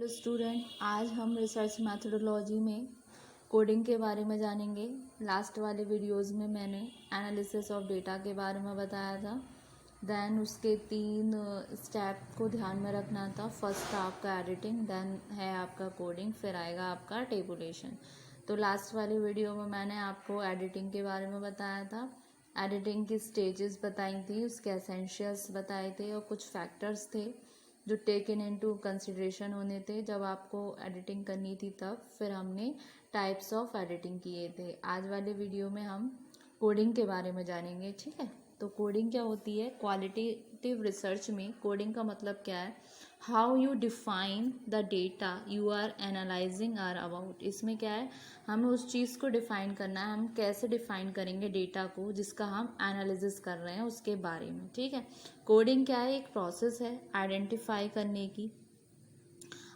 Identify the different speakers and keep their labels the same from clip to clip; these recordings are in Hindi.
Speaker 1: स्टूडेंट, आज हम रिसर्च मैथडोलॉजी में कोडिंग के बारे में जानेंगे। लास्ट वाले वीडियोस में मैंने एनालिसिस ऑफ डेटा के बारे में बताया था। देन उसके 3 स्टेप को ध्यान में रखना था। फर्स्ट था आपका एडिटिंग, देन है आपका कोडिंग, फिर आएगा आपका टेबुलेशन। तो लास्ट वाले वीडियो में मैंने आपको एडिटिंग के बारे में बताया था। एडिटिंग की स्टेजेस बताई थी, उसके एसेंशियल्स बताए थे और कुछ फैक्टर्स थे जो टेकन इनटू कंसिडरेशन होने थे जब आपको एडिटिंग करनी थी तब। फिर हमने टाइप्स ऑफ एडिटिंग किए थे। आज वाले वीडियो में हम कोडिंग के बारे में जानेंगे, ठीक है। तो कोडिंग क्या होती है? क्वालिटेटिव रिसर्च में कोडिंग का मतलब क्या है? How you define the data you are analysing are about. इसमें क्या है, हमें उस चीज़ को डिफाइन करना है। हम कैसे डिफाइन करेंगे डेटा को जिसका हम एनालिसिस कर रहे हैं उसके बारे में, ठीक है। कोडिंग क्या है? एक प्रोसेस है आइडेंटिफाई करने की।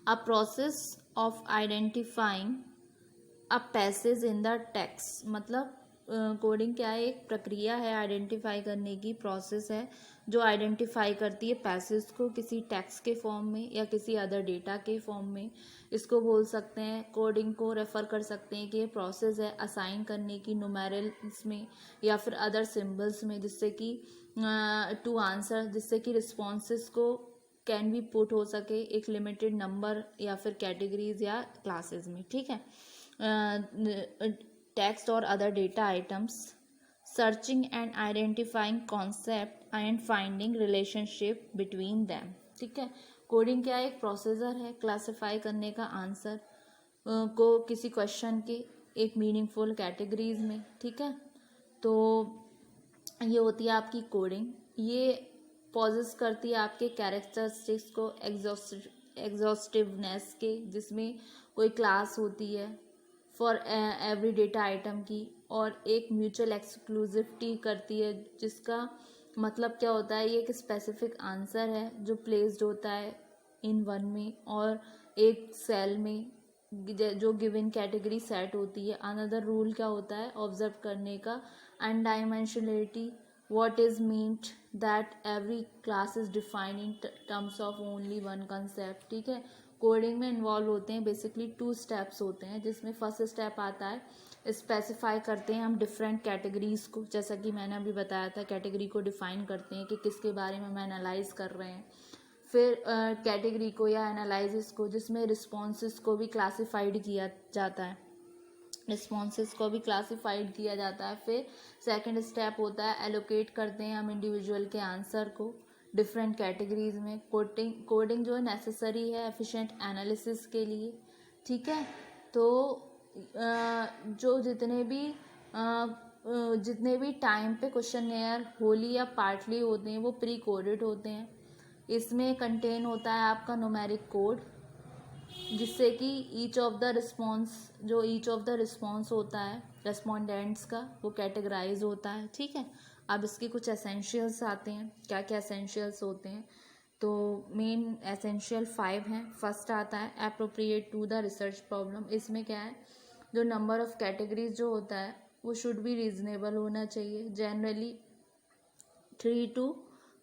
Speaker 1: A process of identifying a passage in the text. मतलब कोडिंग क्या है? एक प्रक्रिया है आइडेंटिफाई करने की, प्रोसेस है जो आइडेंटिफाई करती है पैसेज को किसी टेक्स्ट के फॉर्म में या किसी अदर डेटा के फॉर्म में। इसको बोल सकते हैं, कोडिंग को रेफर कर सकते हैं कि ये प्रोसेस है असाइन करने की न्यूमेरल्स में या फिर अदर सिंबल्स में, जिससे कि टू आंसर, जिससे कि रिस्पॉन्सेस को कैन बी पुट हो सके एक लिमिटेड नंबर या फिर कैटेगरीज या क्लासेस में, ठीक है। टेक्स्ट और other data items, searching and identifying concept and finding relationship between them, ठीक है। कोडिंग क्या है? एक प्रोसीजर है क्लासिफाई करने का आंसर को किसी क्वेश्चन के एक मीनिंगफुल कैटेगरीज में, ठीक है। तो ये होती है आपकी कोडिंग। ये पॉजेस करती है आपके कैरेक्टरिस्टिक्स को एग्जॉस्टिवनेस के, जिसमें कोई क्लास होती है फॉर एवरी डेटा आइटम की, और एक म्यूचुअल एक्सक्लूसिविटी करती है, जिसका मतलब क्या होता है? ये एक स्पेसिफिक आंसर है जो प्लेस्ड होता है इन वन में और एक सेल में जो गिवन कैटेगरी सेट होती है। अनदर रूल क्या होता है ऑब्जर्व करने का? अनडाइमेंशनलिटी, what is meant that every class is defined in terms of only one concept, ठीक है। कोडिंग में इन्वॉल्व होते हैं बेसिकली 2 स्टेप्स होते हैं, जिसमें फर्स्ट स्टेप आता है स्पेसिफाई करते हैं हम डिफरेंट कैटेगरीज को, जैसा कि मैंने अभी बताया था। कैटेगरी को डिफाइन करते हैं कि किसके बारे में हम एनालाइज कर रहे हैं। फिर कैटेगरी को या एनालिसिस को, जिसमें रिस्पॉन्सेस को भी क्लासिफाइड किया जाता है, रिस्पॉन्सेस को भी क्लासिफाइड किया जाता है। फिर सेकंड स्टेप होता है एलोकेट करते हैं हम इंडिविजुअल के आंसर को डिफरेंट कैटेगरीज में। कोडिंग जो है नेसेसरी है एफिशिएंट एनालिसिस के लिए, ठीक है। तो जो जितने भी टाइम पे क्वेश्चनेयर होली या पार्टली होते हैं वो प्री कोडेड होते हैं। इसमें कंटेन होता है आपका न्यूमेरिक कोड, जिससे कि ईच ऑफ द रिस्पॉन्स होता है रेस्पोंडेंट्स का, वो कैटेगराइज होता है, ठीक है। अब इसके कुछ एसेंशियल्स आते हैं, क्या क्या एसेंशियल्स होते हैं। तो मेन एसेंशियल 5 हैं। फर्स्ट आता है appropriate to the research problem. इसमें क्या है, जो नंबर ऑफ कैटेगरीज जो होता है वो शुड बी रीजनेबल होना चाहिए। जनरली 3 to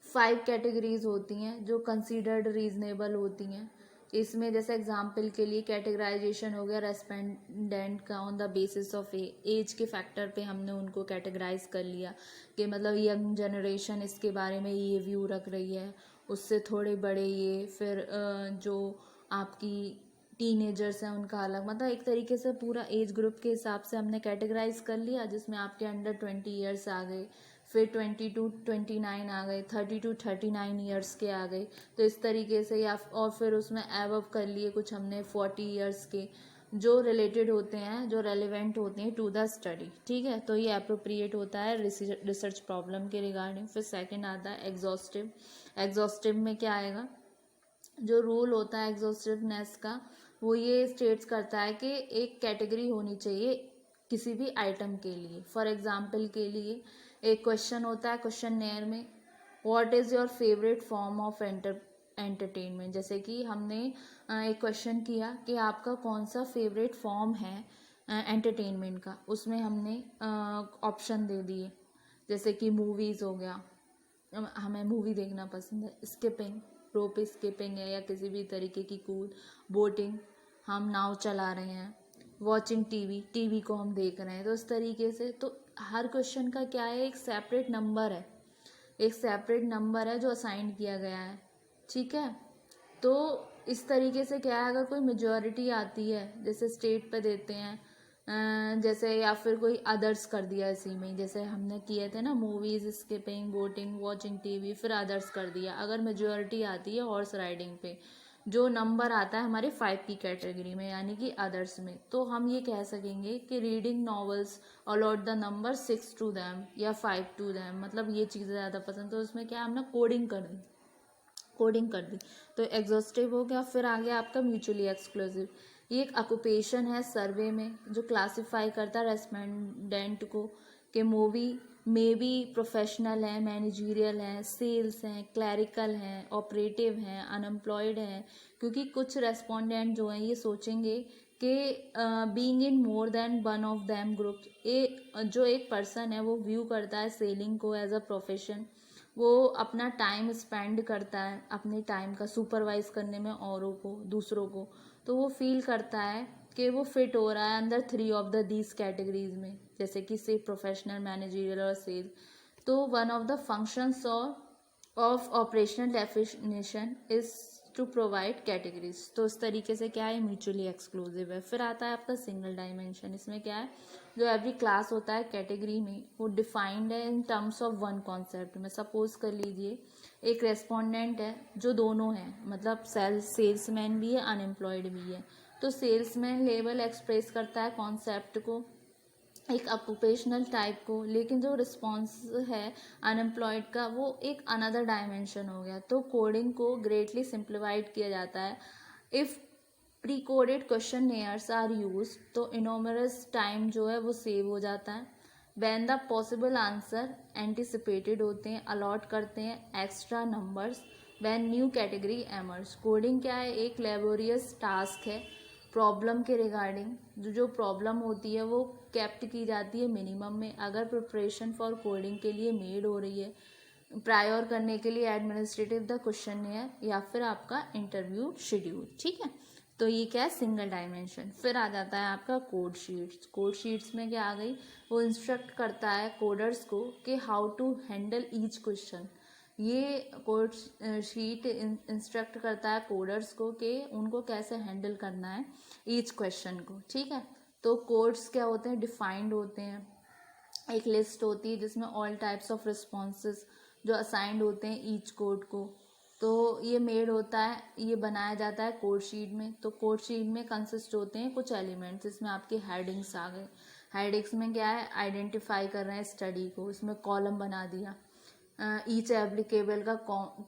Speaker 1: 5 कैटेगरीज होती हैं जो कंसीडर्ड रीजनेबल होती हैं। इसमें जैसे एग्जाम्पल के लिए कैटेगराइजेशन हो गया रेस्पोंडेंट का on the basis of age के फैक्टर पे हमने उनको कैटेगराइज कर लिया कि मतलब यंग जनरेशन इसके बारे में ये व्यू रख रही है, उससे थोड़े बड़े ये, फिर जो आपकी टीनेजर्स हैं उनका अलग, मतलब एक तरीके से पूरा एज ग्रुप के हिसाब से हमने कैटेगराइज कर लिया, जिसमें आपके अंडर 20 ईयर्स आ गए, फिर 20 to 29 आ गए, 30 to 39 ईयर्स के आ गए। तो इस तरीके से या और फिर उसमें एबव कर लिए कुछ हमने 40 ईयर्स के, जो रिलेटेड होते हैं, जो रेलिवेंट होते हैं टू द स्टडी, ठीक है। तो ये अप्रोप्रिएट होता है रिसर्च प्रॉब्लम के रिगार्डिंग। फिर सेकंड आता है एग्जॉस्टिव। एग्जॉस्टिव में क्या आएगा, जो रूल होता है एग्जॉस्टिवनेस का, वो ये स्टेट्स करता है कि एक कैटेगरी होनी चाहिए किसी भी आइटम के लिए। फॉर एग्जाम्पल के लिए एक क्वेश्चन होता है क्वेश्चननेयर में, what is your favourite form of entertainment. जैसे कि हमने एक क्वेश्चन किया कि आपका कौन सा फेवरेट फॉर्म है एंटरटेनमेंट का, उसमें हमने ऑप्शन दे दिए, जैसे कि मूवीज़ हो गया, हमें मूवी देखना पसंद है, स्किपिंग, रोप स्किपिंग है या किसी भी तरीके की कूद, बोटिंग, हम नाव चला रहे हैं, वॉचिंग टीवी को हम देख रहे हैं। तो इस तरीके से तो हर क्वेश्चन का क्या है, एक सेपरेट नंबर है, एक सेपरेट नंबर है जो असाइन किया गया है, ठीक है। तो इस तरीके से क्या है, अगर कोई मेजॉरिटी आती है, जैसे स्टेट पे देते हैं, जैसे या फिर कोई अदर्स कर दिया इसी में, जैसे हमने किए थे ना movies, skipping, boating, watching TV, फिर अदर्स कर दिया। अगर मेजॉरिटी आती है हॉर्स राइडिंग पे, जो नंबर आता है हमारे 5 की कैटेगरी में यानी कि अदर्स में, तो हम ये कह सकेंगे कि reading novels allot the number 6 to them या 5 टू दैम, मतलब ये चीज़ें ज़्यादा पसंद। तो उसमें क्या हमने कोडिंग कर दी, तो एग्जॉस्टिव हो गया। फिर आ गया आपका म्यूचुअली एक्सक्लूसिव। ये एक ऑक्यूपेशन है सर्वे में जो क्लासिफाई करता है रेस्पोंडेंट को कि मूवी में भी प्रोफेशनल है, मैनेजरियल है, सेल्स हैं, क्लैरिकल हैं, ऑपरेटिव हैं, अनएम्प्लॉयड हैं। क्योंकि कुछ रेस्पोंडेंट जो हैं ये सोचेंगे कि being in more than one of them group, जो एक पर्सन है वो व्यू करता है सेलिंग को एज अ प्रोफेशन, वो अपना टाइम स्पेंड करता है अपने टाइम का सुपरवाइज करने में औरों को, दूसरों को, तो वो फील करता है कि वो फिट हो रहा है अंदर 3 ऑफ द दीज कैटेगरीज में, जैसे कि से प्रोफेशनल, मैनेजरियल और सेल। तो one of the functions of operational definition is to provide categories. तो इस तरीके से क्या है, म्यूचुअली एक्सक्लूसिव है। फिर आता है आपका सिंगल डायमेंशन। इसमें क्या है, जो एवरी क्लास होता है कैटेगरी में वो डिफाइंड है in terms of one concept में। सपोज कर लीजिए एक रेस्पोंडेंट है जो दोनों है, मतलब सेल्समैन भी है, अनएम्प्लॉयड भी है। तो सेल्समैन लेवल एक्सप्रेस करता है कॉन्सेप्ट को, एक ऑक्यूपेशनल टाइप को, लेकिन जो रिस्पॉन्स है अनएम्प्लॉयड का वो एक अनदर डायमेंशन हो गया। तो कोडिंग को ग्रेटली सिंप्लीफाइड किया जाता है। If pre coded questionnaires are use, तो इनोमरस टाइम जो है वो सेव हो जाता है। When the possible answer anticipated होते हैं, अलॉट करते हैं extra numbers when new category emerges. Coding क्या है, एक लेबोरियस टास्क है प्रॉब्लम के रिगार्डिंग। जो प्रॉब्लम होती है वो कैप्ट की जाती है मिनिमम में, अगर प्रिपरेशन फॉर कोडिंग के लिए मेड हो रही है, प्रायर करने के लिए एडमिनिस्ट्रेटिव द क्वेश्चन है या फिर आपका इंटरव्यू शेड्यूल, ठीक है। तो ये क्या है, सिंगल डायमेंशन। फिर आ जाता है आपका कोड शीट्स। कोड शीट्स में क्या आ गई, वो इंस्ट्रक्ट करता है कोडर्स को कि how to handle each question. ये कोड शीट इंस्ट्रक्ट करता है कोडर्स को कि उनको कैसे हैंडल करना है ईच क्वेश्चन को, ठीक है। तो कोड्स क्या होते हैं, डिफाइंड होते हैं। एक लिस्ट होती है जिसमें ऑल टाइप्स ऑफ रिस्पॉन्सेज जो असाइंड होते हैं ईच कोड को, तो ये मेड होता है, ये बनाया जाता है कोड शीट में। तो कोड शीट में कंसिस्ट होते हैं कुछ एलिमेंट्स। इसमें आपके हेडिंग्स आ गए। हेडिंग्स में क्या है, आइडेंटिफाई कर रहे हैं स्टडी को, इसमें कॉलम बना दिया, ईच एप्लीकेबल का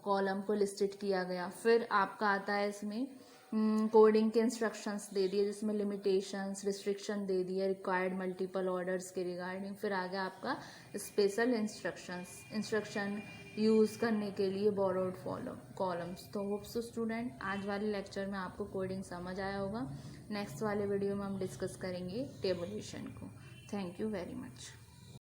Speaker 1: कॉलम को लिस्टेड किया गया। फिर आपका आता है इसमें कोडिंग के इंस्ट्रक्शंस दे दिए, जिसमें लिमिटेशंस, रिस्ट्रिक्शन दे दिए रिक्वायर्ड मल्टीपल ऑर्डर्स के रिगार्डिंग। फिर आ गया आपका स्पेशल इंस्ट्रक्शन यूज़ करने के लिए बोरोड कॉलम्स। तो होप सो स्टूडेंट आज वाले लेक्चर में आपको कोडिंग समझ आया होगा। नेक्स्ट वाले वीडियो में हम डिस्कस करेंगे टेबुलेशन को। Thank you very much.